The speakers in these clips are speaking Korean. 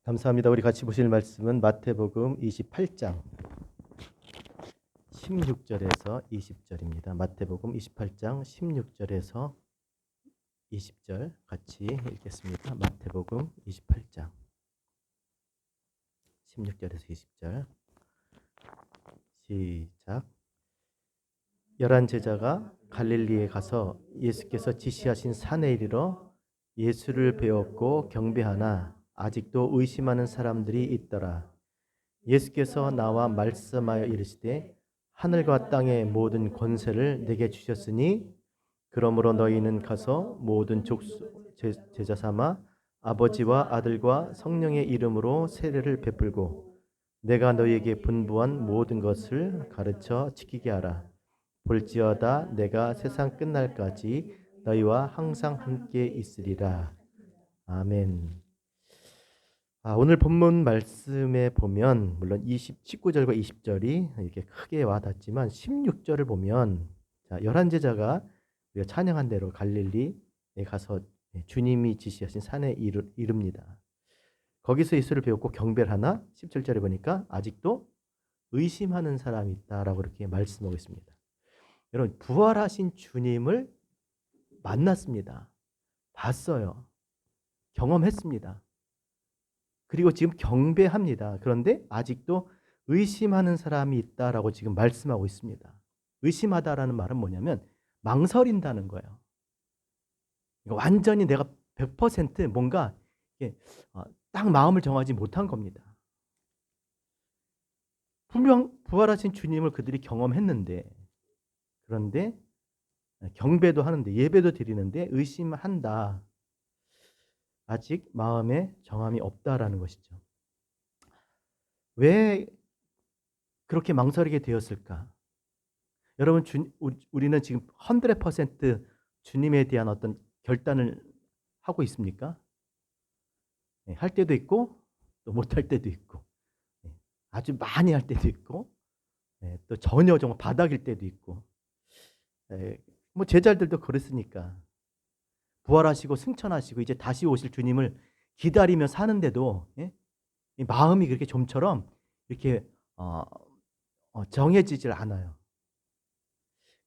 감사합니다. 우리 같이 보실 말씀은 마태복음 28장 16절에서 20절입니다. 마태복음 28장 16절에서 20절 같이 읽겠습니다. 마태복음 28장 16절에서 20절 시작. 11 제자가 갈릴리에 가서 예수께서 지시하신 산에 이르러 예수를 배웠고 경배하나 아직도 의심하는 사람들이 있더라. 예수께서 나와 말씀하여 이르시되 하늘과 땅의 모든 권세를 내게 주셨으니 그러므로 너희는 가서 모든 족속 제자 삼아 아버지와 아들과 성령의 이름으로 세례를 베풀고 내가 너희에게 분부한 모든 것을 가르쳐 지키게 하라. 볼지어다 내가 세상 끝날까지 너희와 항상 함께 있으리라. 아멘. 오늘 본문 말씀에 보면 물론 19절과 20절이 이렇게 크게 와닿지만 16절을 보면 11제자가 우리가 찬양한 대로 갈릴리에 가서 주님이 지시하신 산에 이릅니다. 거기서 예수를 배웠고 경배를 하나 17절에 보니까 아직도 의심하는 사람이 있다라고 이렇게 말씀하고 있습니다. 여러분, 부활하신 주님을 만났습니다. 봤어요. 경험했습니다. 그리고 지금 경배합니다. 그런데 아직도 의심하는 사람이 있다라고 지금 말씀하고 있습니다. 의심하다라는 말은 뭐냐면 망설인다는 거예요. 완전히 내가 100% 뭔가 딱 마음을 정하지 못한 겁니다. 분명 부활하신 주님을 그들이 경험했는데, 그런데 경배도 하는데 예배도 드리는데 의심한다. 아직 마음에 정함이 없다라는 것이죠. 왜 그렇게 망설이게 되었을까? 여러분, 우리는 지금 100% 주님에 대한 어떤 결단을 하고 있습니까? 할 때도 있고 또 못할 때도 있고, 아주 많이 할 때도 있고, 또 전혀 정말 바닥일 때도 있고, 뭐 제자들도 그랬으니까 부활하시고 승천하시고 이제 다시 오실 주님을 기다리며 사는데도 이 마음이 그렇게 좀처럼 이렇게 정해지질 않아요.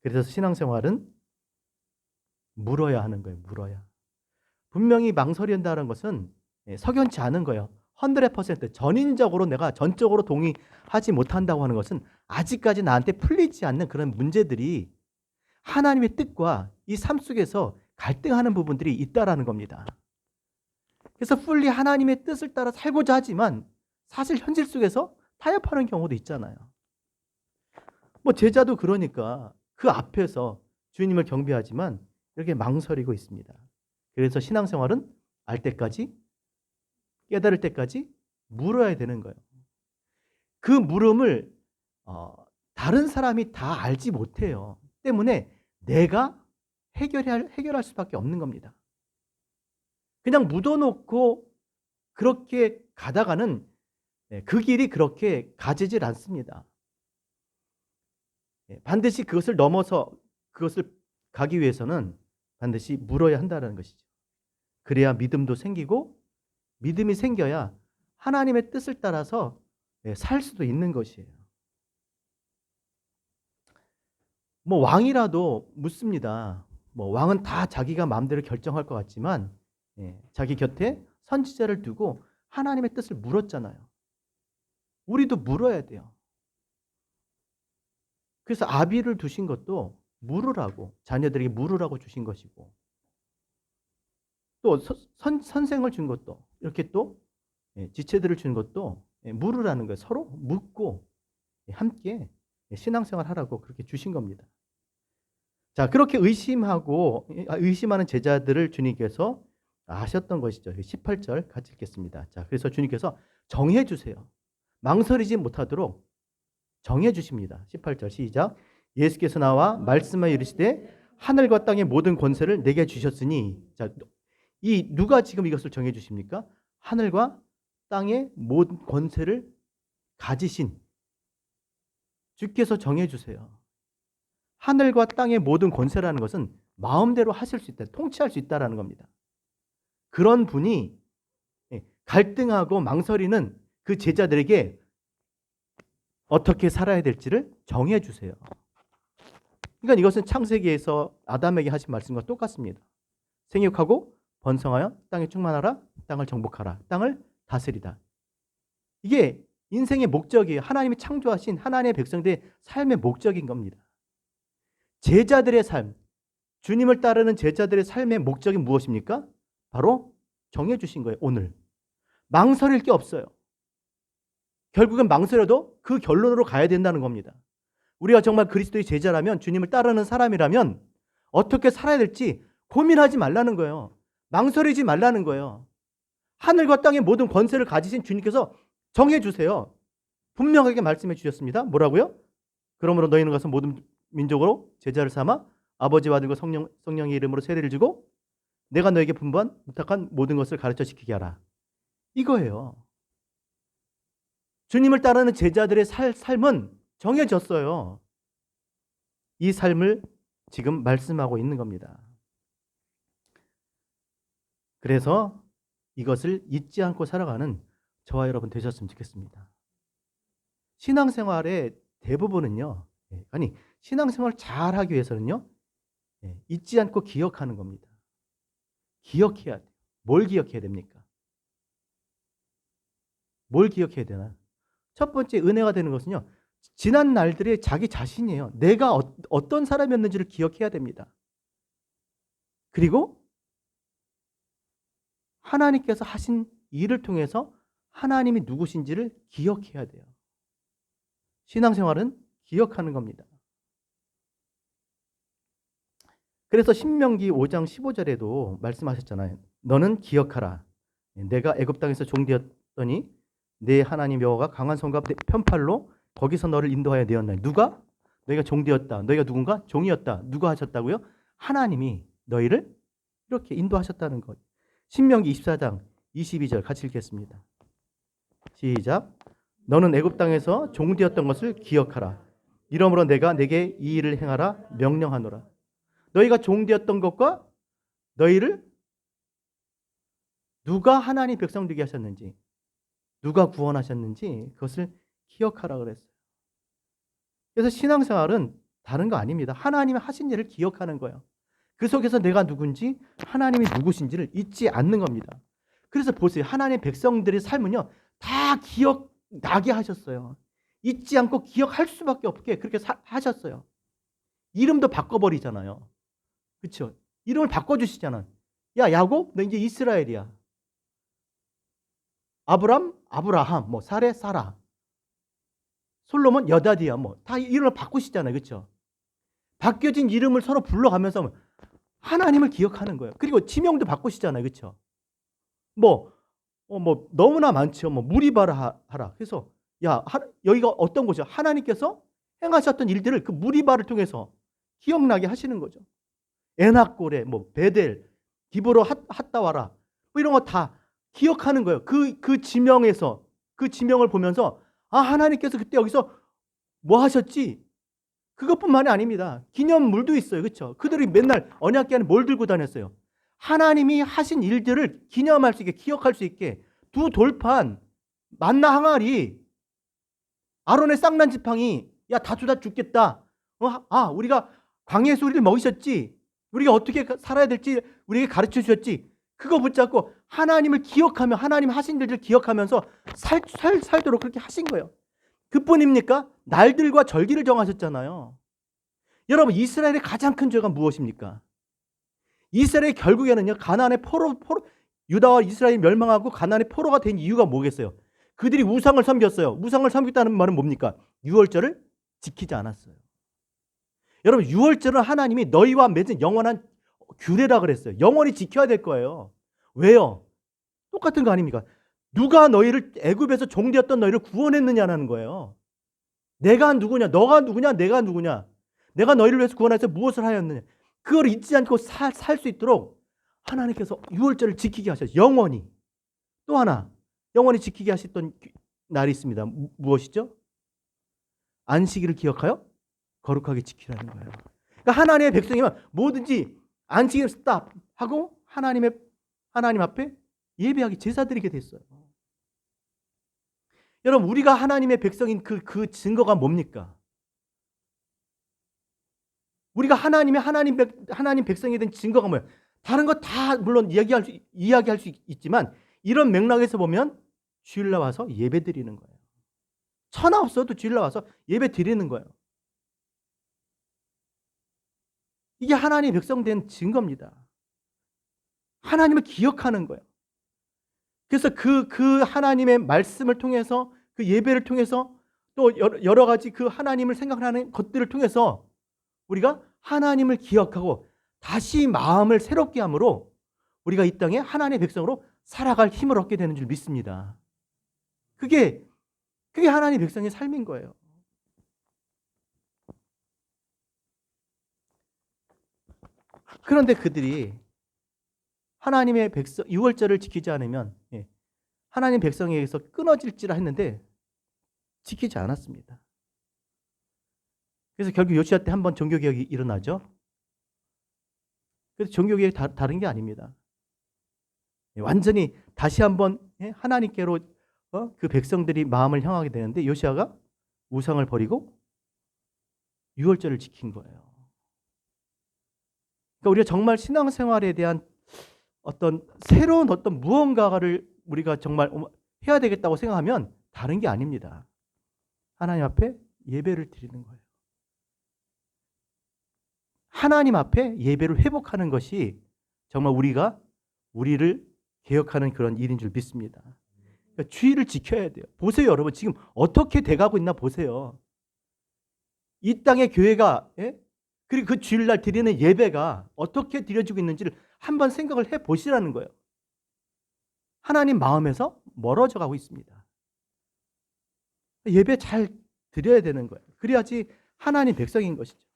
그래서 신앙생활은 물어야 하는 거예요. 물어야. 분명히 망설인다는 것은 석연치 않은 거예요. 100% 전인적으로 내가 전적으로 동의하지 못한다고 하는 것은 아직까지 나한테 풀리지 않는 그런 문제들이 하나님의 뜻과 이 삶 속에서 갈등하는 부분들이 있다라는 겁니다. 그래서 풀리 하나님의 뜻을 따라 살고자 하지만 사실 현실 속에서 타협하는 경우도 있잖아요. 뭐 제자도 그러니까 그 앞에서 주님을 경배하지만 이렇게 망설이고 있습니다. 그래서 신앙생활은 알 때까지, 깨달을 때까지 물어야 되는 거예요. 그 물음을 다른 사람이 다 알지 못해요. 때문에 내가 해결할 수밖에 없는 겁니다. 그냥 묻어놓고 그렇게 가다가는 그 길이 그렇게 가지질 않습니다. 반드시 그것을 넘어서 그것을 가기 위해서는 반드시 물어야 한다는 것이죠. 그래야 믿음도 생기고 믿음이 생겨야 하나님의 뜻을 따라서 살 수도 있는 것이에요. 뭐 왕이라도 묻습니다. 뭐 왕은 다 자기가 마음대로 결정할 것 같지만 자기 곁에 선지자를 두고 하나님의 뜻을 물었잖아요. 우리도 물어야 돼요. 그래서 아비를 두신 것도 물으라고, 자녀들에게 물으라고 주신 것이고, 또 선생을 준 것도 이렇게 또 지체들을 준 것도 물으라는 거예요. 서로 묻고 함께 신앙생활 하라고 그렇게 주신 겁니다. 자, 그렇게 의심하는 제자들을 주님께서 하셨던 것이죠. 18절 같이 읽겠습니다. 자, 그래서 주님께서 정해 주세요. 망설이지 못하도록 정해 주십니다. 18절 시작. 예수께서 나와 말씀하여 이르시되 하늘과 땅의 모든 권세를 내게 주셨으니. 자, 이 누가 지금 이것을 정해 주십니까? 하늘과 땅의 모든 권세를 가지신 주께서 정해 주세요. 하늘과 땅의 모든 권세라는 것은 마음대로 하실 수 있다, 통치할 수 있다라는 겁니다. 그런 분이 갈등하고 망설이는 그 제자들에게 어떻게 살아야 될지를 정해 주세요. 그러니까 이것은 창세기에서 아담에게 하신 말씀과 똑같습니다. 생육하고 번성하여 땅에 충만하라, 땅을 정복하라, 땅을 다스리다. 이게 인생의 목적이에요. 하나님이 창조하신 하나님의 백성들의 삶의 목적인 겁니다. 제자들의 삶, 주님을 따르는 제자들의 삶의 목적이 무엇입니까? 바로 정해주신 거예요. 오늘 망설일 게 없어요. 결국은 망설여도 그 결론으로 가야 된다는 겁니다. 우리가 정말 그리스도의 제자라면, 주님을 따르는 사람이라면 어떻게 살아야 될지 고민하지 말라는 거예요. 망설이지 말라는 거예요. 하늘과 땅의 모든 권세를 가지신 주님께서 정해주세요. 분명하게 말씀해 주셨습니다. 뭐라고요? 그러므로 너희는 가서 모든 민족으로 제자를 삼아 아버지와 아들과 성령의 이름으로 세례를 주고 내가 너에게 분부한 부탁한 모든 것을 가르쳐 지키게 하라. 이거예요. 주님을 따르는 제자들의 삶은 정해졌어요. 이 삶을 지금 말씀하고 있는 겁니다. 그래서 이것을 잊지 않고 살아가는 저와 여러분 되셨으면 좋겠습니다. 신앙생활의 대부분은요, 신앙생활을 잘 하기 위해서는요, 잊지 않고 기억하는 겁니다. 기억해야 돼요. 뭘 기억해야 됩니까? 뭘 기억해야 되나? 첫 번째 은혜가 되는 것은요, 지난 날들의 자기 자신이에요. 내가 어떤 사람이었는지를 기억해야 됩니다. 그리고 하나님께서 하신 일을 통해서 하나님이 누구신지를 기억해야 돼요. 신앙생활은 기억하는 겁니다. 그래서 신명기 5장 15절에도 말씀하셨잖아요. 너는 기억하라. 내가 애굽 땅에서 종되었더니 내 하나님 여호와가 강한 손과 편팔로 거기서 너를 인도하여 내었나니. 누가? 너희가 종되었다. 너희가 누군가? 종이었다. 누가 하셨다고요? 하나님이 너희를 이렇게 인도하셨다는 것. 신명기 24장 22절 같이 읽겠습니다. 시작. 너는 애굽 땅에서 종되었던 것을 기억하라. 이러므로 내가 내게 이 일을 행하라 명령하노라. 너희가 종되었던 것과 너희를 누가 하나님 백성 되게 하셨는지, 누가 구원하셨는지 그것을 기억하라 그랬어요. 그래서 신앙생활은 다른 거 아닙니다. 하나님이 하신 일을 기억하는 거예요. 그 속에서 내가 누군지, 하나님이 누구신지를 잊지 않는 겁니다. 그래서 보세요. 하나님의 백성들의 삶은요, 다 기억나게 하셨어요. 잊지 않고 기억할 수밖에 없게 그렇게 하셨어요. 이름도 바꿔버리잖아요. 그렇죠? 이름을 바꿔주시잖아. 야, 야곱, 너 이제 이스라엘이야. 아브람, 아브라함, 뭐 사레, 사라. 솔로몬, 여다디야. 뭐 다 이름을 바꾸시잖아요. 그렇죠? 바뀌어진 이름을 서로 불러가면서 하나님을 기억하는 거예요. 그리고 지명도 바꾸시잖아요. 그렇죠? 뭐 너무나 많죠. 뭐 무리바라 하라. 그래서 여기가 어떤 곳이야? 하나님께서 행하셨던 일들을 그 무리바를 통해서 기억나게 하시는 거죠. 에낙고레, 뭐 베델, 기브로 핫다와라, 뭐 이런 거 다 기억하는 거예요. 그 지명에서, 그 지명을 보면서 하나님께서 그때 여기서 뭐 하셨지? 그것뿐만이 아닙니다. 기념물도 있어요. 그렇죠? 그들이 맨날 언약궤 안에 뭘 들고 다녔어요? 하나님이 하신 일들을 기념할 수 있게, 기억할 수 있게 두 돌판, 만나 항아리, 아론의 쌍난 지팡이, 야 다투다 죽겠다. 우리가 광야에서 우리를 먹이셨지. 우리가 어떻게 살아야 될지 우리에게 가르쳐 주셨지. 그거 붙잡고 하나님을 기억하며 하나님 하신 일들을 기억하면서 살도록 그렇게 하신 거예요. 그뿐입니까? 날들과 절기를 정하셨잖아요. 여러분, 이스라엘의 가장 큰 죄가 무엇입니까? 이스라엘이 결국에는요, 가나안의 유다와 이스라엘이 멸망하고 가나안의 포로가 된 이유가 뭐겠어요? 그들이 우상을 섬겼어요. 우상을 섬겼다는 말은 뭡니까? 유월절을 지키지 않았어요. 여러분, 유월절은 하나님이 너희와 맺은 영원한 규례라 그랬어요. 영원히 지켜야 될 거예요. 왜요? 똑같은 거 아닙니까? 누가 너희를 애굽에서 종되었던 너희를 구원했느냐는 거예요. 내가 누구냐? 너가 누구냐? 내가 누구냐? 내가 너희를 위해서 구원해서 무엇을 하였느냐? 그걸 잊지 않고 살 수 있도록 하나님께서 유월절을 지키게 하셨어요. 영원히. 또 하나 영원히 지키게 하셨던 날이 있습니다. 무엇이죠? 안식일을 기억하여 거룩하게 지키라는 거예요. 그러니까 하나님의 백성이면 뭐든지 안식일 스탑 하고 하나님 앞에 예배하게 제사 드리게 됐어요. 여러분, 우리가 하나님의 백성인 그 증거가 뭡니까? 우리가 하나님 백성이 된 증거가 뭐예요? 다른 거 다 물론 이야기할 수 있지만 이런 맥락에서 보면 주일날 와서 예배 드리는 거예요. 천하 없어도 주일날 와서 예배 드리는 거예요. 이게 하나님 백성 된 증거입니다. 하나님을 기억하는 거예요. 그래서 그 하나님의 말씀을 통해서 그 예배를 통해서 또 여러 가지 그 하나님을 생각하는 것들을 통해서 우리가 하나님을 기억하고 다시 마음을 새롭게 함으로 우리가 이 땅에 하나님의 백성으로 살아갈 힘을 얻게 되는 줄 믿습니다. 그게 하나님의 백성의 삶인 거예요. 그런데 그들이 하나님의 백성, 유월절을 지키지 않으면 하나님 백성에게서 끊어질지라 했는데 지키지 않았습니다. 그래서 결국 요시야 때 한번 종교개혁이 일어나죠. 그래서 종교개혁이 다른 게 아닙니다. 완전히 다시 한번 하나님께로 그 백성들이 마음을 향하게 되는데 요시야가 우상을 버리고 유월절을 지킨 거예요. 그러니까 우리가 정말 신앙생활에 대한 어떤 새로운 어떤 무언가를 우리가 정말 해야 되겠다고 생각하면 다른 게 아닙니다. 하나님 앞에 예배를 드리는 거예요. 하나님 앞에 예배를 회복하는 것이 정말 우리를 개혁하는 그런 일인 줄 믿습니다. 그러니까 주의를 지켜야 돼요. 보세요, 여러분. 지금 어떻게 돼가고 있나 보세요. 이 땅의 교회가 그리고 그 주일날 드리는 예배가 어떻게 드려지고 있는지를 한번 생각을 해보시라는 거예요. 하나님 마음에서 멀어져 가고 있습니다. 예배 잘 드려야 되는 거예요. 그래야지 하나님 백성인 것이죠.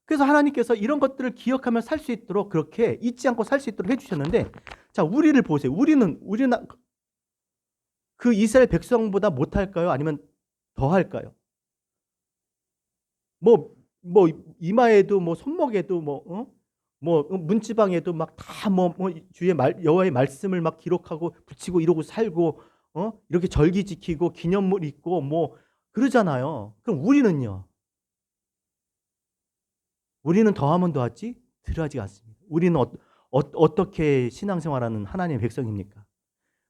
그래서 하나님께서 이런 것들을 기억하며 살 수 있도록 그렇게 잊지 않고 살 수 있도록 해주셨는데, 자, 우리를 보세요. 우리는 그 이스라엘 백성보다 못할까요? 아니면 더 할까요? 이마에도 손목에도 문지방에도 막 다 주의 여호와의 말씀을 막 기록하고 붙이고 이러고 살고 이렇게 절기 지키고 기념물 있고 그러잖아요. 그럼 우리는요? 우리는 더하면 더하지 덜하지 않습니다. 우리는 어떻게 신앙생활하는 하나님의 백성입니까?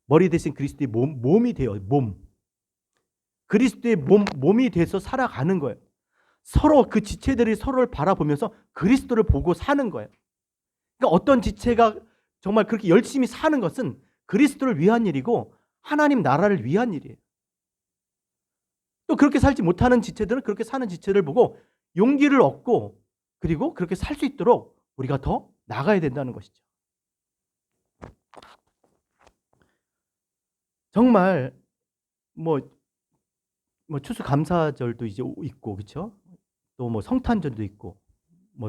머리 대신 그리스도의 몸이 돼요. 그리스도의 몸이 돼서 살아가는 거예요. 서로 그 지체들이 서로를 바라보면서 그리스도를 보고 사는 거예요. 그러니까 어떤 지체가 정말 그렇게 열심히 사는 것은 그리스도를 위한 일이고 하나님 나라를 위한 일이에요. 또 그렇게 살지 못하는 지체들은 그렇게 사는 지체를 보고 용기를 얻고 그리고 그렇게 살 수 있도록 우리가 더 나가야 된다는 것이죠. 정말 추수감사절도 이제 있고, 그렇죠? 또 성탄절도 있고,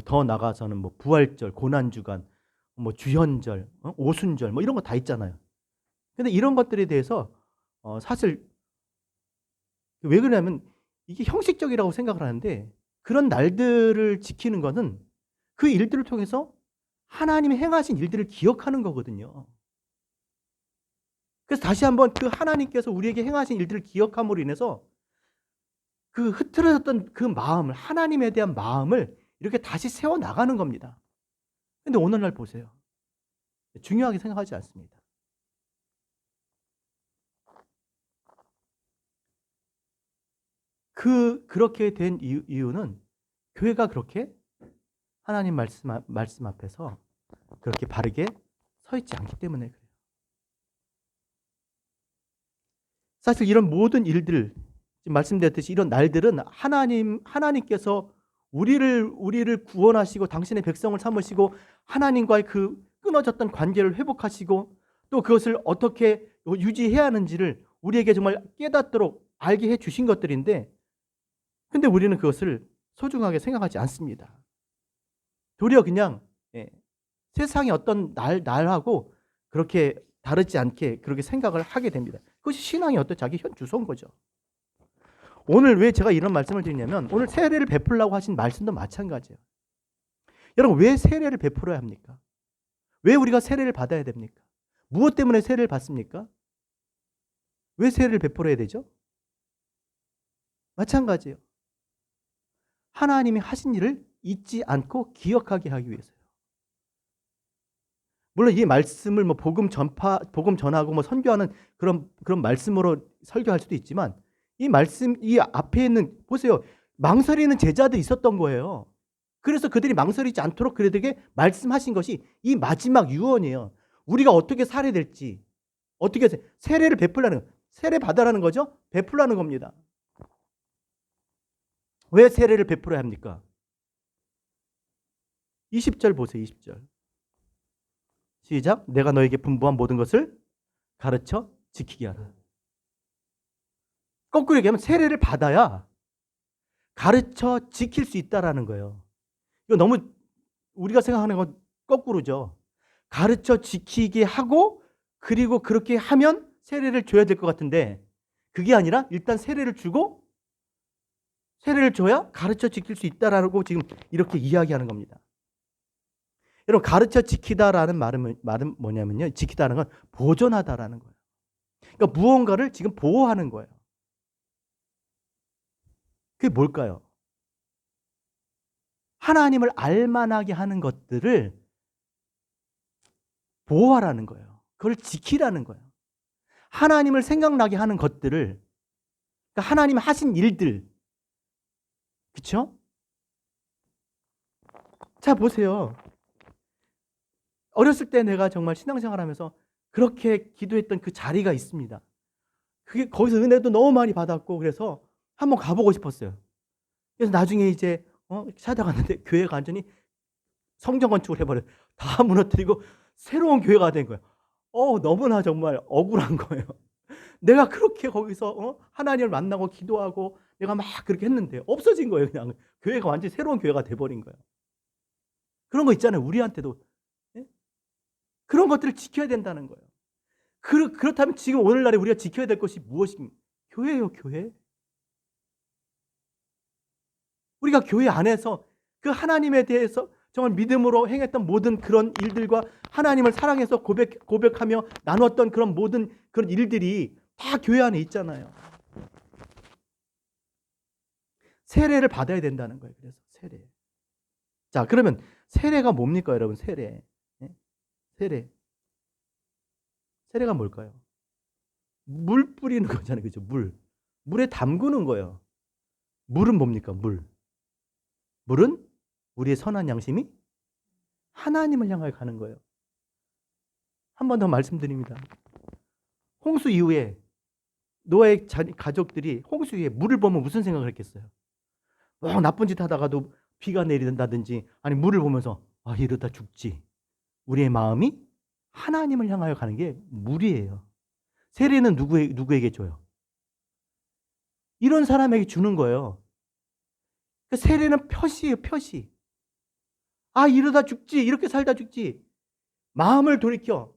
더 나가서는 부활절, 고난주간, 주현절, 오순절 이런 거 다 있잖아요. 근데 이런 것들에 대해서 사실 왜 그러냐면 이게 형식적이라고 생각을 하는데, 그런 날들을 지키는 것은 그 일들을 통해서 하나님이 행하신 일들을 기억하는 거거든요. 그래서 다시 한번 그 하나님께서 우리에게 행하신 일들을 기억함으로 인해서 그 흐트러졌던 그 마음을, 하나님에 대한 마음을 이렇게 다시 세워나가는 겁니다. 근데 오늘날 보세요. 중요하게 생각하지 않습니다. 그렇게 된 이유는 교회가 그렇게 하나님 말씀 앞에서 그렇게 바르게 서 있지 않기 때문에 그래요. 사실 이런 모든 일들, 지금 말씀드렸듯이 이런 날들은 하나님께서 우리를 구원하시고 당신의 백성을 삼으시고 하나님과의 그 끊어졌던 관계를 회복하시고 또 그것을 어떻게 유지해야 하는지를 우리에게 정말 깨닫도록 알게 해 주신 것들인데, 근데 우리는 그것을 소중하게 생각하지 않습니다. 도리어 그냥 세상의 어떤 날하고 그렇게 다르지 않게 그렇게 생각을 하게 됩니다. 그것이 신앙의 어떤 자기 현 주소인 거죠. 오늘 왜 제가 이런 말씀을 드리냐면, 오늘 세례를 베풀라고 하신 말씀도 마찬가지예요. 여러분, 왜 세례를 베풀어야 합니까? 왜 우리가 세례를 받아야 됩니까? 무엇 때문에 세례를 받습니까? 왜 세례를 베풀어야 되죠? 마찬가지예요. 하나님이 하신 일을 잊지 않고 기억하게 하기 위해서요. 물론 이 말씀을 뭐 복음 전하고 뭐 선교하는 그런 말씀으로 설교할 수도 있지만, 이 말씀 이 앞에 있는, 보세요. 망설이는 제자들이 있었던 거예요. 그래서 그들이 망설이지 않도록 그들에게 말씀하신 것이 이 마지막 유언이에요. 우리가 어떻게 살아야 될지, 어떻게 세례를 베풀라는, 세례 받아라는 거죠. 베풀라는 겁니다. 왜 세례를 베풀어야 합니까? 20절 보세요. 20절. 시작. 내가 너에게 분부한 모든 것을 가르쳐 지키게 하라. 거꾸로 얘기하면 세례를 받아야 가르쳐 지킬 수 있다라는 거예요. 이거 너무 우리가 생각하는 건 거꾸로죠. 가르쳐 지키게 하고 그리고 그렇게 하면 세례를 줘야 될 것 같은데, 그게 아니라 일단 세례를 주고 세례를 줘야 가르쳐 지킬 수 있다라고 지금 이렇게 이야기하는 겁니다. 여러분, 가르쳐 지키다라는 말은 뭐냐면요. 지키다는 건 보존하다라는 거예요. 그러니까 무언가를 지금 보호하는 거예요. 그게 뭘까요? 하나님을 알만하게 하는 것들을 보호하라는 거예요. 그걸 지키라는 거예요. 하나님을 생각나게 하는 것들을, 그러니까 하나님 하신 일들, 그렇죠? 자, 보세요. 어렸을 때 내가 정말 신앙생활하면서 그렇게 기도했던 그 자리가 있습니다. 그게 거기서 은혜도 너무 많이 받았고, 그래서 한번 가보고 싶었어요. 그래서 나중에 이제 찾아갔는데 교회가 완전히 성전 건축을 해버려요. 다 무너뜨리고 새로운 교회가 된 거예요. 너무나 정말 억울한 거예요. 내가 그렇게 거기서 하나님을 만나고 기도하고 내가 막 그렇게 했는데 없어진 거예요. 그냥 교회가 완전히 새로운 교회가 돼버린 거예요. 그런 거 있잖아요. 우리한테도. 예? 그런 것들을 지켜야 된다는 거예요. 그렇다면 지금 오늘날에 우리가 지켜야 될 것이 무엇입니까? 교회예요, 교회. 우리가 교회 안에서 그 하나님에 대해서 정말 믿음으로 행했던 모든 그런 일들과 하나님을 사랑해서 고백하며 나눴던 그런 모든 그런 일들이 다 교회 안에 있잖아요. 세례를 받아야 된다는 거예요. 그래서 세례. 자, 그러면 세례가 뭡니까, 여러분? 세례. 네? 세례. 세례가 뭘까요? 물 뿌리는 거잖아요. 그죠? 물에 담그는 거예요. 물은 뭡니까? 물은 우리의 선한 양심이 하나님을 향하여 가는 거예요. 한 번 더 말씀드립니다. 홍수 이후에 노아의 가족들이 홍수 이후에 물을 보면 무슨 생각을 했겠어요? 나쁜 짓 하다가도 비가 내린다든지, 아니 물을 보면서 이러다 죽지. 우리의 마음이 하나님을 향하여 가는 게 물이에요. 세례는 누구에게 줘요? 이런 사람에게 주는 거예요. 세례는 표시예요, 표시. 이러다 죽지, 이렇게 살다 죽지. 마음을 돌이켜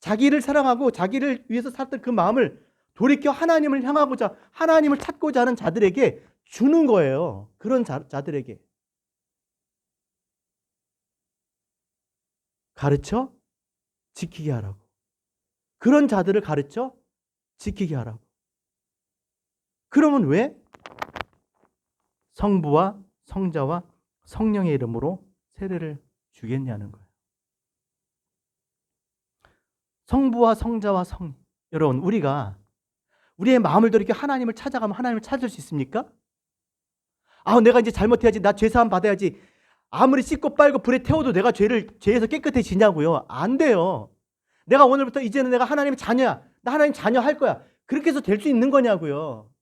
자기를 사랑하고 자기를 위해서 살았던 그 마음을 돌이켜 하나님을 향하고자, 하나님을 찾고자 하는 자들에게 주는 거예요. 그런 자들에게 가르쳐 지키게 하라고. 그런 자들을 가르쳐 지키게 하라고. 그러면 왜 성부와 성자와 성령의 이름으로 세례를 주겠냐는 거예요. 성부와 성자와 여러분, 우리의 마음을 돌이켜 하나님을 찾아가면 하나님을 찾을 수 있습니까? 내가 이제 잘못해야지, 나 죄사함 받아야지. 아무리 씻고 빨고 불에 태워도 내가 죄에서 깨끗해지냐고요? 안 돼요. 내가 오늘부터 이제는 내가 하나님의 자녀야. 나 하나님 자녀 할 거야. 그렇게 해서 될 수 있는 거냐고요.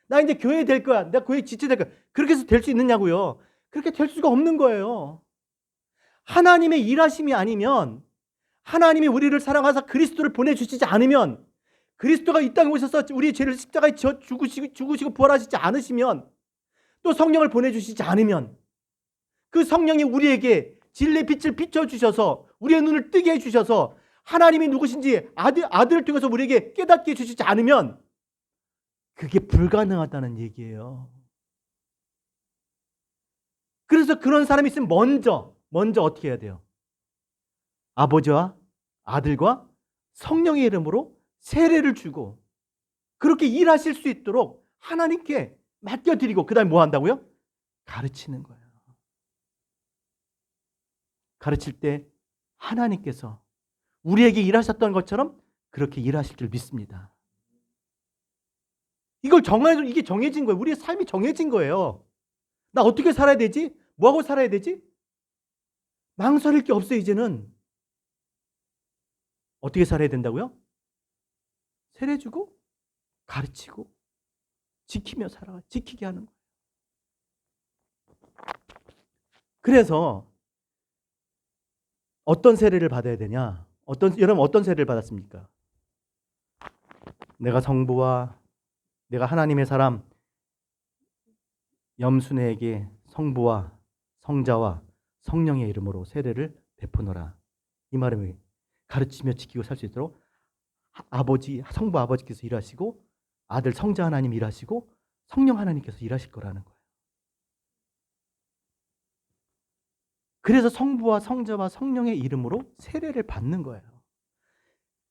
나 이제 교회 될 거야. 내가 교회 지체될 거야. 그렇게 해서 될 수 있느냐고요. 그렇게 될 수가 없는 거예요. 하나님의 일하심이 아니면, 하나님이 우리를 사랑하사 그리스도를 보내주시지 않으면, 그리스도가 이 땅에 오셔서 우리의 죄를 십자가에 죽으시고 부활하시지 않으시면, 또 성령을 보내주시지 않으면, 그 성령이 우리에게 진리의 빛을 비춰주셔서 우리의 눈을 뜨게 해주셔서 하나님이 누구신지 아들을 통해서 우리에게 깨닫게 해주시지 않으면 그게 불가능하다는 얘기예요. 그래서 그런 사람이 있으면 먼저 어떻게 해야 돼요? 아버지와 아들과 성령의 이름으로 세례를 주고 그렇게 일하실 수 있도록 하나님께 맡겨드리고 그 다음에 뭐 한다고요? 가르치는 거예요. 가르칠 때 하나님께서 우리에게 일하셨던 것처럼 그렇게 일하실 줄 믿습니다. 이게 정해진 거예요. 우리의 삶이 정해진 거예요. 나 어떻게 살아야 되지? 뭐하고 살아야 되지? 망설일 게 없어요. 이제는. 어떻게 살아야 된다고요? 세례 주고 가르치고 지키며 살아가 지키게 하는 거예요. 그래서 어떤 세례를 받아야 되냐? 여러분 어떤 세례를 받았습니까? 내가 성부와 내가 하나님의 사람 염순에게 성부와 성자와 성령의 이름으로 세례를 베푸노라. 이 말은 가르치며 지키고 살 수 있도록 성부 아버지께서 일하시고 아들 성자 하나님 일하시고 성령 하나님께서 일하실 거라는 거예요. 그래서 성부와 성자와 성령의 이름으로 세례를 받는 거예요.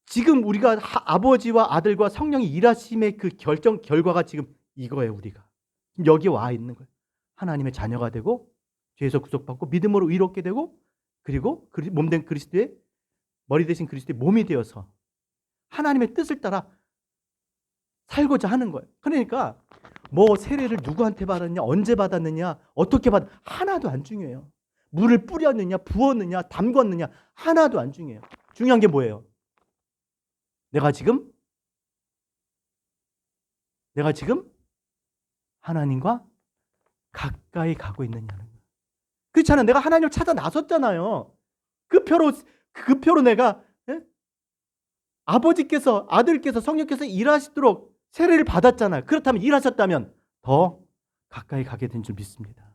지금 우리가 아버지와 아들과 성령이 일하심의 그 결과가 지금 이거예요. 우리가 여기 와 있는 거예요. 하나님의 자녀가 되고 죄에서 구속받고 믿음으로 의롭게 되고 그리고 몸된 그리스도의 머리 대신 그리스도의 몸이 되어서 하나님의 뜻을 따라 살고자 하는 거예요. 그러니까 뭐 세례를 누구한테 받았냐, 언제 받았느냐, 어떻게 하나도 안 중요해요. 물을 뿌렸느냐, 부었느냐, 담궜느냐 하나도 안 중요해요. 중요한 게 뭐예요? 내가 지금 하나님과 가까이 가고 있느냐는 거예요. 그렇잖아요. 내가 하나님을 찾아 나섰잖아요. 그 표로 내가 아버지께서 아들께서 성령께서 일하시도록 세례를 받았잖아요. 그렇다면 일하셨다면 더 가까이 가게 된 줄 믿습니다.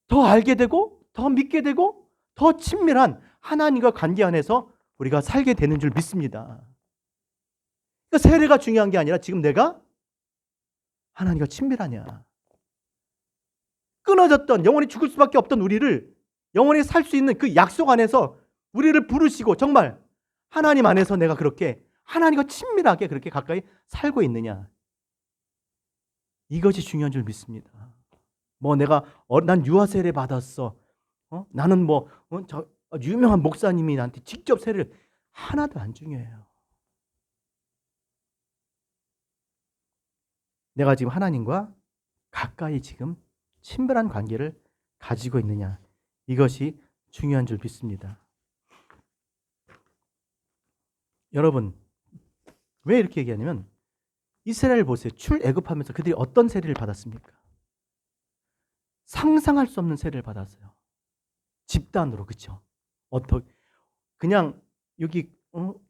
더 알게 되고 더 믿게 되고 더 친밀한 하나님과 관계 안에서 우리가 살게 되는 줄 믿습니다. 그러니까 세례가 중요한 게 아니라 지금 내가 하나님과 친밀하냐. 끊어졌던 영원히 죽을 수밖에 없던 우리를 영원히 살 수 있는 그 약속 안에서 우리를 부르시고 정말 하나님 안에서 내가 그렇게 하나님과 친밀하게 그렇게 가까이 살고 있느냐. 이것이 중요한 줄 믿습니다. 뭐 난 유아 세례 받았어. 나는 저 유명한 목사님이 나한테 직접 세례를 하나도 안 중요해요. 내가 지금 하나님과 가까이 지금 친밀한 관계를 가지고 있느냐. 이것이 중요한 줄 믿습니다. 여러분, 왜 이렇게 얘기하냐면 이스라엘 보세요. 출애굽하면서 그들이 어떤 세례를 받았습니까? 상상할 수 없는 세례를 받았어요. 집단으로, 그렇죠? 그냥 여기 뭐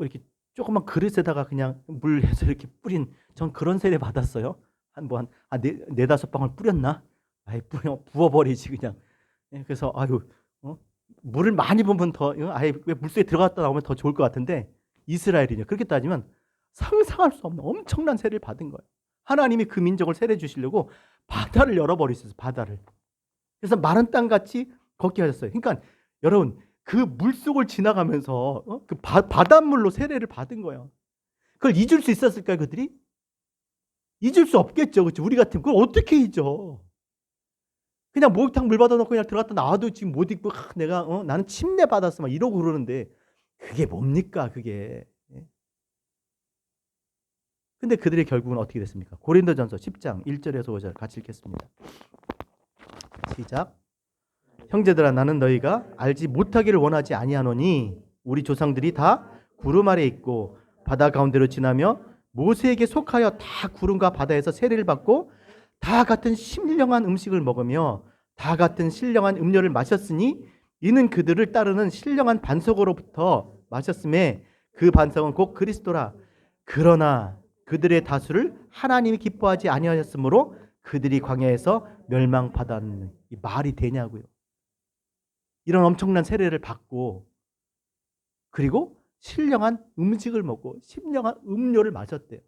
이렇게 조그만 그릇에다가 그냥 물 해서 이렇게 뿌린 전 그런 세례 받았어요. 네다섯 방울 뿌렸나? 부어버리지 그냥. 그래서 물을 많이 부으면 더 왜 물속에 들어갔다 나오면 더 좋을 것 같은데 이스라엘이요. 그렇게 따지면 상상할 수 없는 엄청난 세례를 받은 거예요. 하나님이 그 민족을 세례 주시려고 바다를 열어버리셨어요. 바다를. 그래서 마른 땅같이 걷게 하셨어요. 그러니까 여러분 그 물속을 지나가면서 그 바닷물로 세례를 받은 거예요. 그걸 잊을 수 있었을까요, 그들이? 잊을 수 없겠죠. 그렇죠? 우리 같으면 그걸 어떻게 잊어? 그냥 목욕탕 물 받아놓고 그냥 들어갔다 나와도 지금 못 잊고 나는 침례 받았어 막 이러고 그러는데 그게 뭡니까 그게. 근데 그들의 결국은 어떻게 됐습니까? 고린도전서 10장 1절에서 5절 같이 읽겠습니다. 시작. 형제들아 나는 너희가 알지 못하기를 원하지 아니하노니 우리 조상들이 다 구름 아래 있고 바다 가운데로 지나며 모세에게 속하여 다 구름과 바다에서 세례를 받고 다 같은 신령한 음식을 먹으며 다 같은 신령한 음료를 마셨으니 이는 그들을 따르는 신령한 반석으로부터 마셨음에 그 반석은 곧 그리스도라. 그러나 그들의 다수를 하나님이 기뻐하지 아니하셨으므로 그들이 광야에서 멸망받았는. 이 말이 되냐고요. 이런 엄청난 세례를 받고 그리고 신령한 음식을 먹고 신령한 음료를 마셨대요.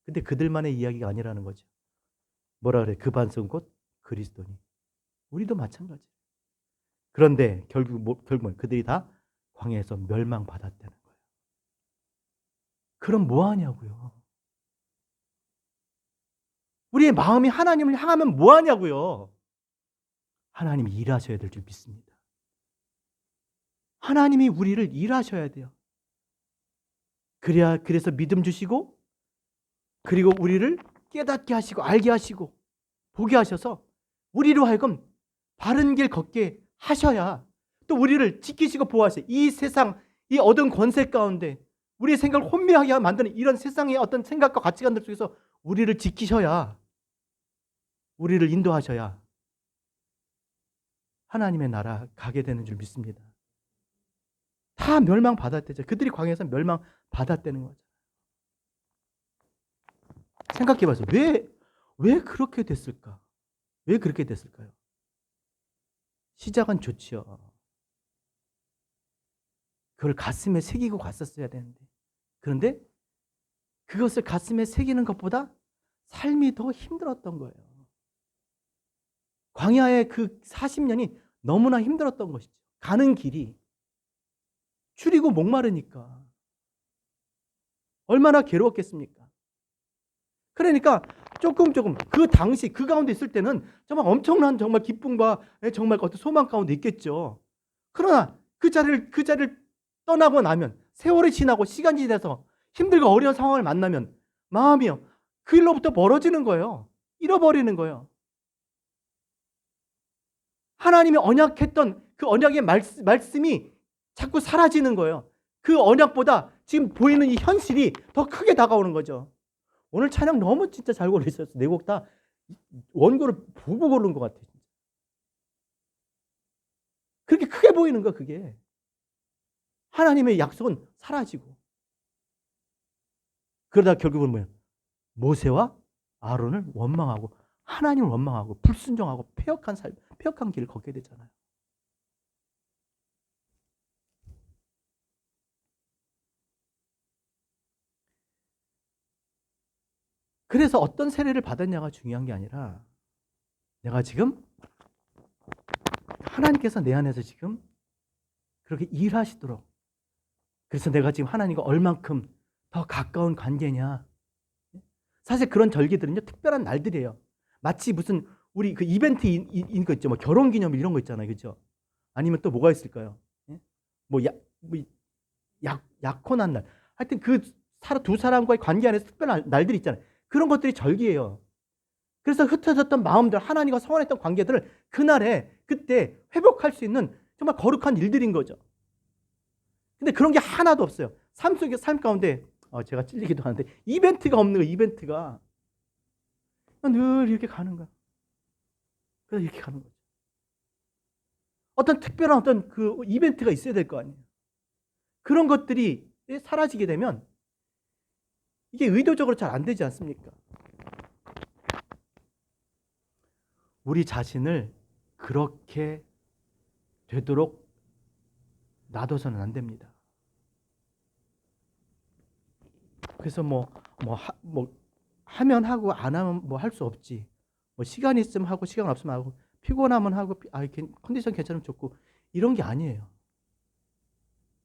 근데 그들만의 이야기가 아니라는 거죠. 뭐라 그래? 그 반석은 곧 그리스도니. 우리도 마찬가지. 그런데 결국 그들이 다 광야에서 멸망받았다는 거예요. 그럼 뭐 하냐고요. 우리의 마음이 하나님을 향하면 뭐 하냐고요. 하나님이 일하셔야 될 줄 믿습니다. 하나님이 우리를 일하셔야 돼요. 그래서 믿음 주시고, 그리고 우리를 깨닫게 하시고 알게 하시고 보게 하셔서 우리로 하여금 바른 길 걷게 하셔야 또 우리를 지키시고 보호하세요. 이 세상, 이 어두운 권세 가운데 우리의 생각을 혼미하게 만드는 이런 세상의 어떤 생각과 가치관들 속에서 우리를 지키셔야, 우리를 인도하셔야 하나님의 나라 가게 되는 줄 믿습니다. 다 멸망받았대죠. 그들이 광야에서 멸망받았다는 거죠. 생각해봐서 왜 그렇게 됐을까? 왜 그렇게 됐을까요? 시작은 좋지요. 그걸 가슴에 새기고 갔었어야 되는데, 그런데 그것을 가슴에 새기는 것보다 삶이 더 힘들었던 거예요. 광야의 그 40년이 너무나 힘들었던 것이죠. 가는 길이 추리고 목마르니까 얼마나 괴로웠겠습니까? 그러니까 조금 그 당시 그 가운데 있을 때는 정말 엄청난 정말 기쁨과 정말 어떤 소망 가운데 있겠죠. 그러나 그 자리를 떠나고 나면, 세월이 지나고 시간이 지나서 힘들고 어려운 상황을 만나면 마음이요, 그 일로부터 멀어지는 거예요. 잃어버리는 거예요. 하나님이 언약했던 그 언약의 말씀이 자꾸 사라지는 거예요. 그 언약보다 지금 보이는 이 현실이 더 크게 다가오는 거죠. 오늘 찬양 너무 진짜 잘 고르셨어요. 네 곡 다 원고를 보고 고른 것 같아요. 그렇게 크게 보이는 거야, 그게. 하나님의 약속은 사라지고. 그러다 결국은 뭐예요? 모세와 아론을 원망하고, 하나님을 원망하고, 불순종하고, 폐역한 길을 걷게 되잖아요. 그래서 어떤 세례를 받았냐가 중요한 게 아니라, 내가 지금 하나님께서 내 안에서 지금 그렇게 일하시도록, 그래서 내가 지금 하나님과 얼만큼 더 가까운 관계냐. 사실 그런 절기들은요, 특별한 날들이에요. 마치 무슨 우리 그 이벤트인 거 있죠. 뭐 결혼기념일 이런 거 있잖아요. 그죠? 아니면 또 뭐가 있을까요? 약혼한 날. 하여튼 두 사람과의 관계 안에서 특별한 날들이 있잖아요. 그런 것들이 절기예요. 그래서 흩어졌던 마음들, 하나님과 서원했던 관계들을 그때 회복할 수 있는 정말 거룩한 일들인 거죠. 근데 그런 게 하나도 없어요. 삶 가운데, 제가 찔리기도 하는데, 이벤트가 없는 거예요, 이벤트가. 늘 이렇게 가는 거야. 그래서 이렇게 가는 거죠. 어떤 특별한 어떤 그 이벤트가 있어야 될 거 아니에요. 그런 것들이 사라지게 되면 이게 의도적으로 잘 안 되지 않습니까? 우리 자신을 그렇게 되도록 놔둬서는 안 됩니다. 그래서 하면 하고 안 하면 뭐 할 수 없지. 뭐 시간 있으면 하고 시간 없으면 하고 피곤하면 하고 컨디션 괜찮으면 좋고 이런 게 아니에요.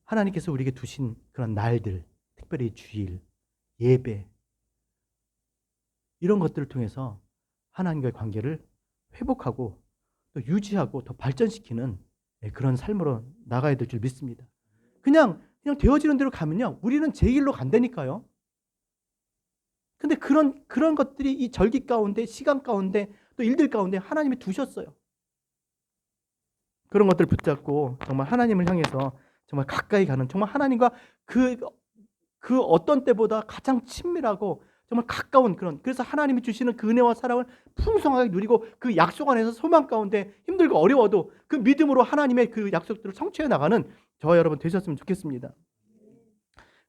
하나님께서 우리에게 두신 그런 날들, 특별히 주일, 예배 이런 것들을 통해서 하나님과의 관계를 회복하고 또 유지하고 더 발전시키는 그런 삶으로 나가야 될 줄 믿습니다. 그냥 되어지는 대로 가면요, 우리는 제 길로 간다니까요. 근데 그런 것들이 이 절기 가운데, 시간 가운데, 또 일들 가운데 하나님이 두셨어요. 그런 것들을 붙잡고 정말 하나님을 향해서 정말 가까이 가는, 정말 하나님과 그 어떤 때보다 가장 친밀하고 정말 가까운 그래서 하나님이 주시는 그 은혜와 사랑을 풍성하게 누리고 그 약속 안에서 소망 가운데 힘들고 어려워도 그 믿음으로 하나님의 그 약속들을 성취해 나가는 저와 여러분 되셨으면 좋겠습니다.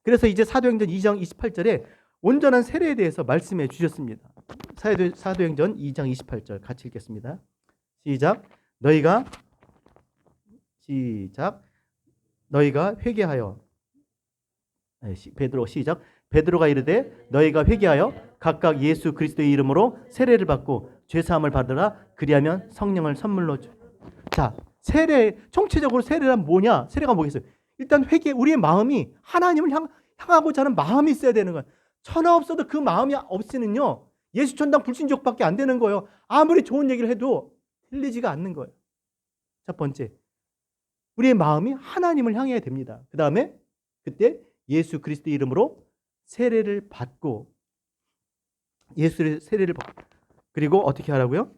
그래서 이제 사도행전 2장 28절에 온전한 세례에 대해서 말씀해 주셨습니다. 사도행전 2장 28절 같이 읽겠습니다. 시작. 너희가 회개하여, 베드로 시작. 베드로가 이르되 너희가 회개하여 각각 예수 그리스도의 이름으로 세례를 받고 죄사함을 받으라. 그리하면 성령을 선물로 줘. 자, 세례, 총체적으로 세례란 뭐냐? 세례가 뭐겠어요? 일단 회개, 우리의 마음이 하나님을 향하고자 하는 마음이 있어야 되는 거예요. 천하 없어도 그 마음이 없으면요, 예수 천당 불신족밖에 안 되는 거예요. 아무리 좋은 얘기를 해도 틀리지가 않는 거예요. 첫 번째, 우리의 마음이 하나님을 향해야 됩니다. 그 다음에 그때 예수 그리스도 이름으로 세례를 받고, 예수의 세례를 받고, 그리고 어떻게 하라고요?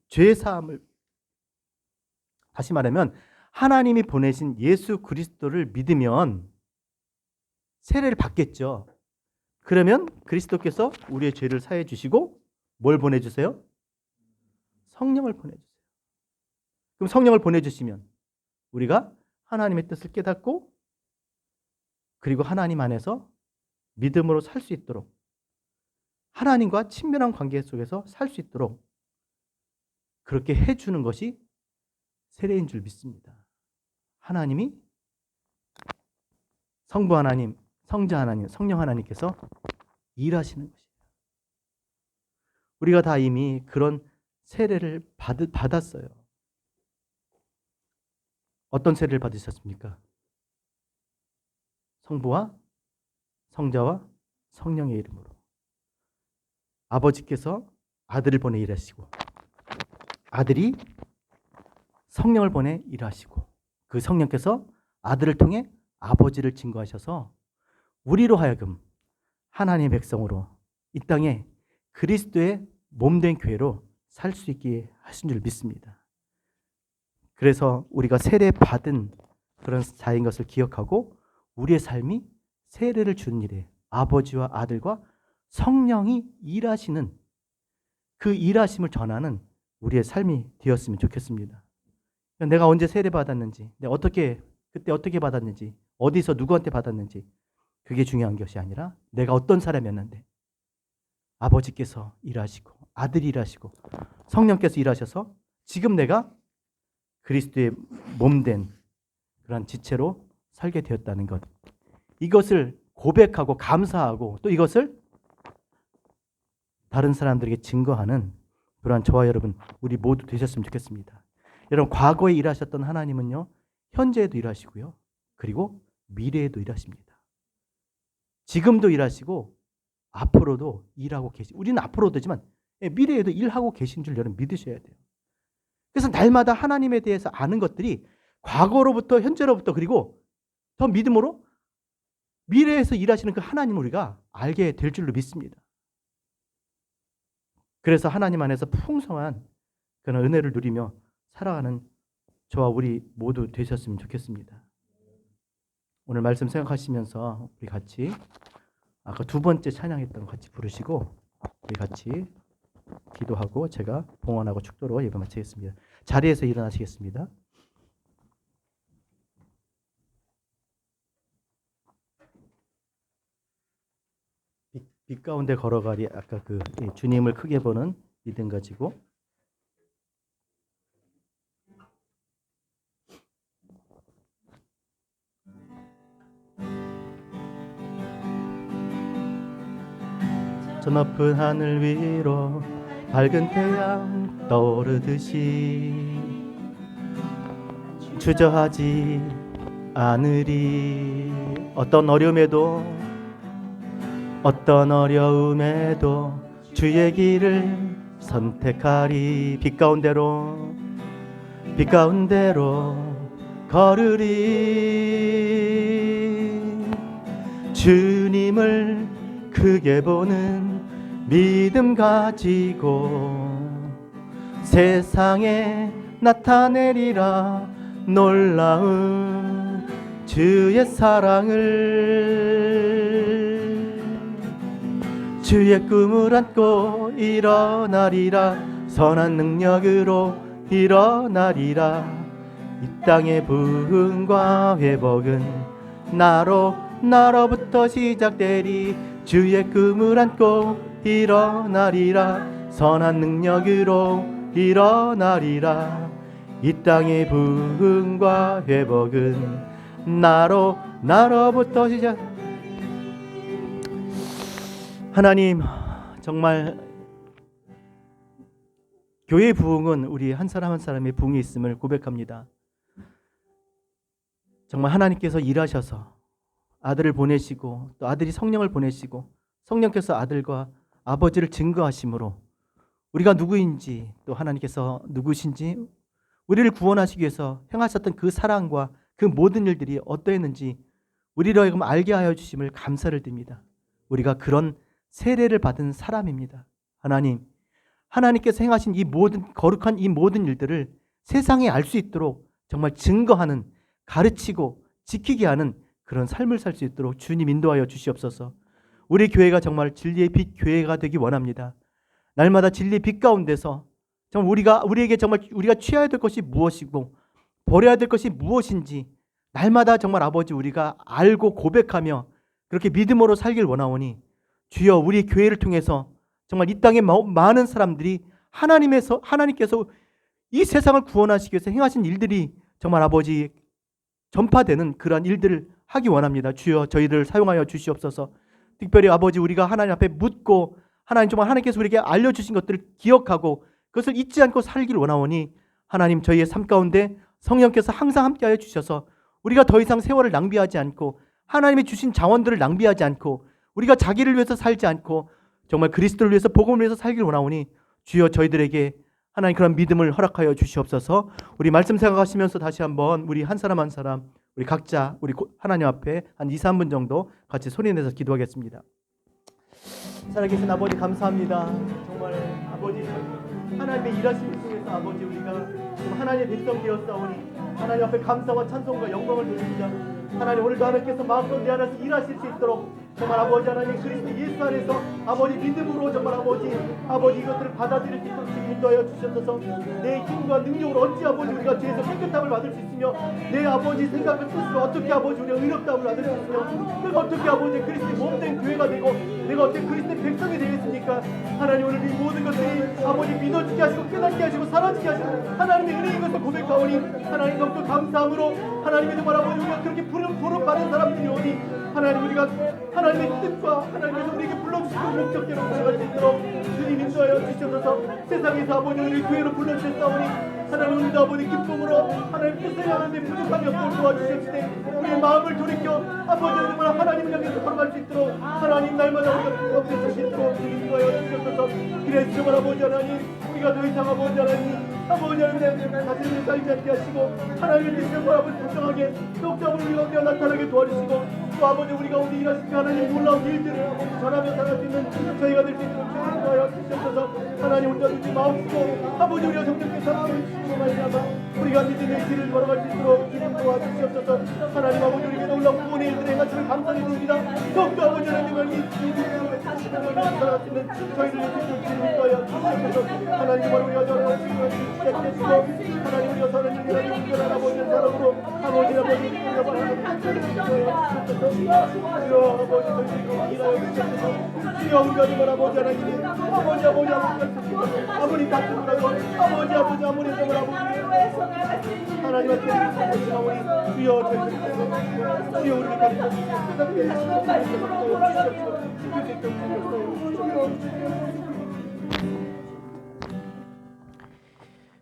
죄 사함을, 다시 말하면 하나님이 보내신 예수 그리스도를 믿으면 세례를 받겠죠. 그러면 그리스도께서 우리의 죄를 사해 주시고 뭘 보내주세요? 성령을 보내주세요. 그럼 성령을 보내주시면 우리가 하나님의 뜻을 깨닫고, 그리고 하나님 안에서 믿음으로 살 수 있도록, 하나님과 친밀한 관계 속에서 살 수 있도록 그렇게 해주는 것이 세례인 줄 믿습니다. 하나님이, 성부 하나님, 성자 하나님, 성령 하나님께서 일하시는 것이에요. 우리가 다 이미 그런 세례를 받았어요. 어떤 세례를 받으셨습니까? 성부와 성자와 성령의 이름으로. 아버지께서 아들을 보내 일하시고, 아들이 성령을 보내 일하시고, 그 성령께서 아들을 통해 아버지를 증거하셔서 우리로 하여금 하나님의 백성으로 이 땅에 그리스도의 몸된 교회로 살 수 있게 하신 줄 믿습니다. 그래서 우리가 세례 받은 그런 자인 것을 기억하고 우리의 삶이 세례를 주는 일에 아버지와 아들과 성령이 일하시는, 그 일하심을 전하는 우리의 삶이 되었으면 좋겠습니다. 내가 언제 세례 받았는지, 내가 그때 어떻게 받았는지, 어디서 누구한테 받았는지, 그게 중요한 것이 아니라 내가 어떤 사람이었는데 아버지께서 일하시고 아들이 일하시고 성령께서 일하셔서 지금 내가 그리스도의 몸된 그런 지체로 살게 되었다는 것, 이것을 고백하고 감사하고 또 이것을 다른 사람들에게 증거하는 그러한 저와 여러분 우리 모두 되셨으면 좋겠습니다. 여러분, 과거에 일하셨던 하나님은요, 현재에도 일하시고요, 그리고 미래에도 일하십니다. 지금도 일하시고 앞으로도 일하고 우리는 앞으로도지만 미래에도 일하고 계신 줄 여러분 믿으셔야 돼요. 그래서 날마다 하나님에 대해서 아는 것들이 과거로부터 현재로부터 그리고 더 믿음으로 미래에서 일하시는 그 하나님을 우리가 알게 될 줄로 믿습니다. 그래서 하나님 안에서 풍성한 그런 은혜를 누리며 살아가는 저와 우리 모두 되셨으면 좋겠습니다. 오늘 말씀 생각하시면서 우리 같이 아까 두 번째 찬양했던 거 같이 부르시고 우리 같이 기도하고 제가 봉헌하고 축도로 예배 마치겠습니다. 자리에서 일어나시겠습니다. 빛 가운데 걸어가리, 아까 그 주님을 크게 보는 믿음 가지고 저 높은 하늘 위로 밝은 태양 떠오르듯이 주저하지 않으리. 어떤 어려움에도 주의 길을 선택하리. 빛 가운데로 걸으리. 주님을 크게 보는 믿음 가지고 세상에 나타내리라 놀라운 주의 사랑을. 주의 꿈을 안고 일어나리라. 선한 능력으로 일어나리라. 이 땅의 부흥과 회복은 나로부터 시작되리. 주의 꿈을 안고 일어나리라. 선한 능력으로 일어나리라. 이 땅의 부흥과 회복은 나로부터 시작. 하나님, 정말 교회의 부흥은 우리 한 사람 한 사람의 부흥이 있음을 고백합니다. 정말 하나님께서 일하셔서 아들을 보내시고 또 아들이 성령을 보내시고 성령께서 아들과 아버지를 증거하심으로 우리가 누구인지 또 하나님께서 누구신지 우리를 구원하시기 위해서 행하셨던 그 사랑과 그 모든 일들이 어떠했는지 우리로 하여금 알게 하여 주심을 감사를 드립니다. 우리가 그런 세례를 받은 사람입니다. 하나님께서 행하신 이 모든 거룩한 이 모든 일들을 세상에 알 수 있도록 정말 증거하는, 가르치고 지키게 하는 그런 삶을 살 수 있도록 주님 인도하여 주시옵소서. 우리 교회가 정말 진리의 빛 교회가 되기 원합니다. 날마다 진리의 빛 가운데서 정말 우리에게 정말 우리가 취해야 될 것이 무엇이고 버려야 될 것이 무엇인지 날마다 정말 아버지 우리가 알고 고백하며 그렇게 믿음으로 살길 원하오니 주여 우리 교회를 통해서 정말 이 땅에 많은 사람들이 하나님께서 이 세상을 구원하시기 위해서 행하신 일들이 정말 아버지 전파되는 그러한 일들을 하기 원합니다. 주여 저희를 사용하여 주시옵소서. 특별히 아버지 우리가 하나님 앞에 묻고 하나님 정말 하나님께서 우리에게 알려주신 것들을 기억하고 그것을 잊지 않고 살기를 원하오니 하나님 저희의 삶 가운데 성령께서 항상 함께하여 주셔서 우리가 더 이상 세월을 낭비하지 않고 하나님이 주신 자원들을 낭비하지 않고 우리가 자기를 위해서 살지 않고 정말 그리스도를 위해서 복음을 위해서 살기를 원하오니 주여 저희들에게 하나님 그런 믿음을 허락하여 주시옵소서. 우리 말씀 생각하시면서 다시 한번 우리 한 사람 한 사람 우리 각자 우리 하나님 앞에 한 2, 3분 정도 같이 소리내서 기도하겠습니다. 살아계신 아버지 감사합니다. 정말 아버지 하나님의 일하심을 통해서 아버지 우리가 하나님의 백성 되었사오니 하나님 앞에 감사와 찬송과 영광을 드립니다. 하나님 오늘도 하나님께서 마음껏 내 안에서 일하실 수 있도록 정말 아버지 하나님 그리스도 예수 안에서 아버지 믿음으로 정말 아버지 이것들을 받아들일 수 있도록 인도하여 주셔서 내 힘과 능력으로 어찌 아버지 우리가 죄에서 깨끗함을 받을 수 있으며 내 아버지 생각과 뜻으로 어떻게 아버지 우리가 의롭다함을 받을 수 있으며 내가 어떻게 아버지 그리스도의 몸된 교회가 되고 내가 어떻게 그리스도의 백성이 되겠습니까? 하나님 오늘 이 모든 것들이 아버지 믿어지게 하시고 깨닫게 하시고 사라지게 하시고 하나님의 은혜인 것을 고백하오니 하나님 더욱더 감사함으로 하나님의 정말 아버지 우리가 그렇게 부름받은 사람들이 오니 하나님 우리가 하나님의 뜻과 하나님께서 우리에게 불러주시고 목적대로 살아갈 수 있도록 주님 인도하여 주셔서 세상에서 아버지 우리 교회로 불러주셨사오니 하나님 오늘도 아버지 기쁨으로 하나님 뜻을 하는데 부족함이 없도록 도와주셨으니 우리의 마음을 돌이켜 아버지 정말 하나님을 향해서 걸어갈 수 있도록 하나님 날마다 우리가 옆에 서시도록 주님 인도하여 주셔서 그래서 정말 아버지 하나님 우리가 더 이상 아버지 하나님 자신을 살지 않게 하시고 하나님의 뜻을 바라보고 분명하게 더욱더 우리 가운데 나타나게 도와주시고 또 아버지 우리가 오늘 일하시며 하나님 놀라운 일들을 아버지 전하며 살아갈 수 있는 저희가 될 수 있도록 인도하여 주셔서 하나님 우리가 누지 마옵시고 아버지 우리가 성령께 사랑을 주시고 말미암아 우리가 믿음의 길을 걸어갈 수 있도록 주님 도와주시옵소서. 하나님 아버지 우리에게 놀라운 구원의 일들을 행하심을 감사드립니다. 더욱더 아버지 하나님을 이 주님을 살아갈 수 있는 저희를 주님 인도하여 주시옵소서. 하나님 정말 우리가 전하는 시간을 시작해 주시고 하나님 우리가 선한 일을 하여 특별한 아버지의 사랑으로 아버지 우리가 바라는 인도하여 주시옵소서. 주여 아버지 저희를 일하여 주시옵소서. 주여 우리가 정말 아버지 하나님 아버지 아무리 다툼을 하고 아버지 아무리 정말 아버지 하나님 앞에 나오니 주여 저희를 주여 우리를 가르쳐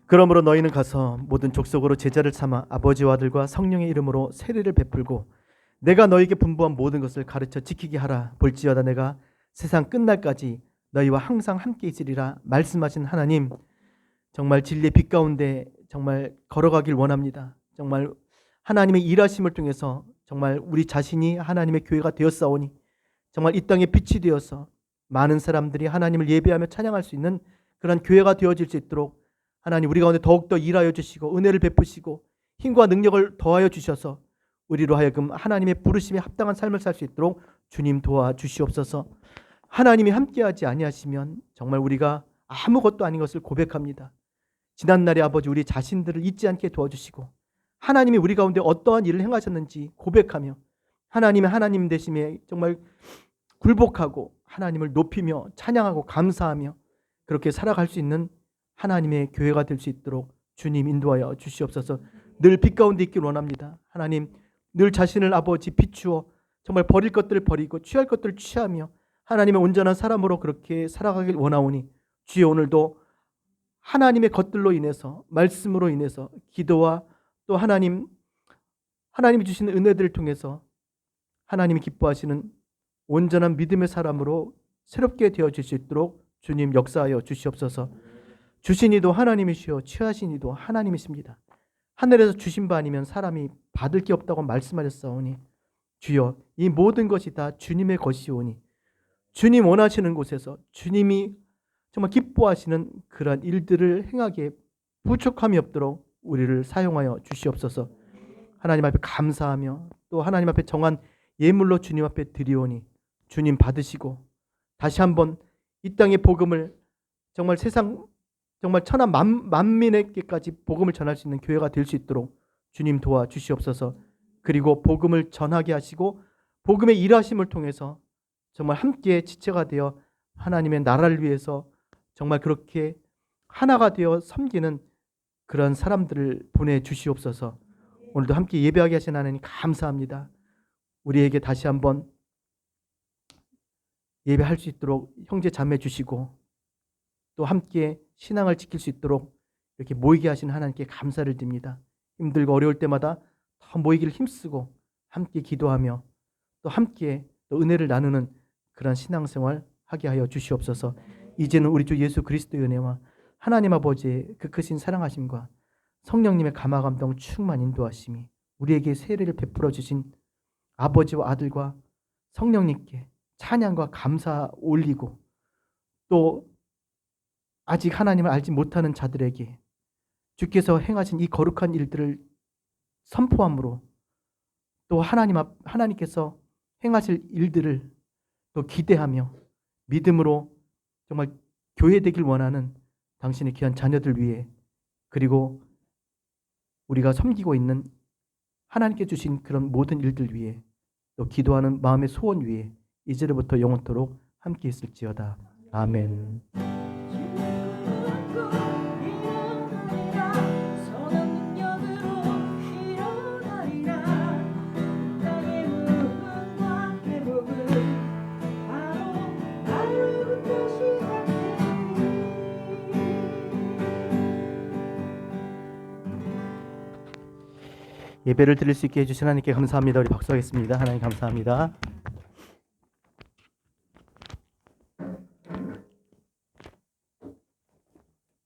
그러므로 너희는 가서 모든 족속으로 제자를 삼아 아버지와 아들과 성령의 이름으로 세례를 베풀고 내가 너희에게 분부한 모든 것을 가르쳐 지키게 하라. 볼지어다 내가 세상 끝날까지 너희와 항상 함께 있으리라 말씀하신 하나님 정말 진리의 빛 가운데 정말 걸어가길 원합니다. 정말 하나님의 일하심을 통해서 정말 우리 자신이 하나님의 교회가 되었사오니 정말 이 땅에 빛이 되어서 많은 사람들이 하나님을 예배하며 찬양할 수 있는 그런 교회가 되어질 수 있도록 하나님 우리 가운데 더욱더 일하여 주시고 은혜를 베푸시고 힘과 능력을 더하여 주셔서 우리로 하여금 하나님의 부르심에 합당한 삶을 살 수 있도록 주님 도와주시옵소서. 하나님이 함께하지 아니하시면 정말 우리가 아무것도 아닌 것을 고백합니다. 지난날의 아버지 우리 자신들을 잊지 않게 도와주시고 하나님이 우리 가운데 어떠한 일을 행하셨는지 고백하며 하나님의 하나님 되심에 정말 굴복하고 하나님을 높이며 찬양하고 감사하며 그렇게 살아갈 수 있는 하나님의 교회가 될 수 있도록 주님 인도하여 주시옵소서. 늘 빛 가운데 있길 원합니다. 하나님 늘 자신을 아버지 비추어 정말 버릴 것들을 버리고 취할 것들을 취하며 하나님의 온전한 사람으로 그렇게 살아가길 원하오니 주여 오늘도 하나님의 것들로 인해서, 말씀으로 인해서, 기도와 또 하나님이 주시는 은혜들을 통해서 하나님이 기뻐하시는 온전한 믿음의 사람으로 새롭게 되어질 수 있도록 주님 역사하여 주시옵소서. 주신 이도 하나님이시요 취하신 이도 하나님이십니다. 하늘에서 주신 바 아니면 사람이 받을 게 없다고 말씀하셨사오니 주여, 이 모든 것이 다 주님의 것이오니 주님 원하시는 곳에서 주님이 정말 기뻐하시는 그러한 일들을 행하기에 부족함이 없도록 우리를 사용하여 주시옵소서. 하나님 앞에 감사하며 또 하나님 앞에 정한 예물로 주님 앞에 드리오니 주님 받으시고 다시 한번 이 땅의 복음을 정말 세상 정말 천하 만민에게까지 복음을 전할 수 있는 교회가 될 수 있도록 주님 도와주시옵소서. 그리고 복음을 전하게 하시고 복음의 일하심을 통해서 정말 함께 지체가 되어 하나님의 나라를 위해서 정말 그렇게 하나가 되어 섬기는 그런 사람들을 보내주시옵소서. 오늘도 함께 예배하게 하신 하나님 감사합니다. 우리에게 다시 한번 예배할 수 있도록 형제 자매 주시고 또 함께 신앙을 지킬 수 있도록 이렇게 모이게 하신 하나님께 감사를 드립니다. 힘들고 어려울 때마다 더 모이기를 힘쓰고 함께 기도하며 또 함께 또 은혜를 나누는 그런 신앙생활 하게 하여 주시옵소서. 이제는 우리 주 예수 그리스도의 은혜와 하나님 아버지의 그 크신 사랑하심과 성령님의 감화감동 충만 인도하심이 우리에게 세례를 베풀어 주신 아버지와 아들과 성령님께 찬양과 감사 올리고 또 아직 하나님을 알지 못하는 자들에게 주께서 행하신 이 거룩한 일들을 선포함으로 또 하나님께서 행하실 일들을 또 기대하며 믿음으로 정말 교회 되길 원하는 당신의 귀한 자녀들 위해 그리고 우리가 섬기고 있는 하나님께 주신 그런 모든 일들 위해 또 기도하는 마음의 소원 위에 이제로부터 영원토록 함께 있을지어다. 아멘. 예배를 드릴 수 있게 해주신 하나님께 감사합니다. 우리 박수하겠습니다. 하나님 감사합니다.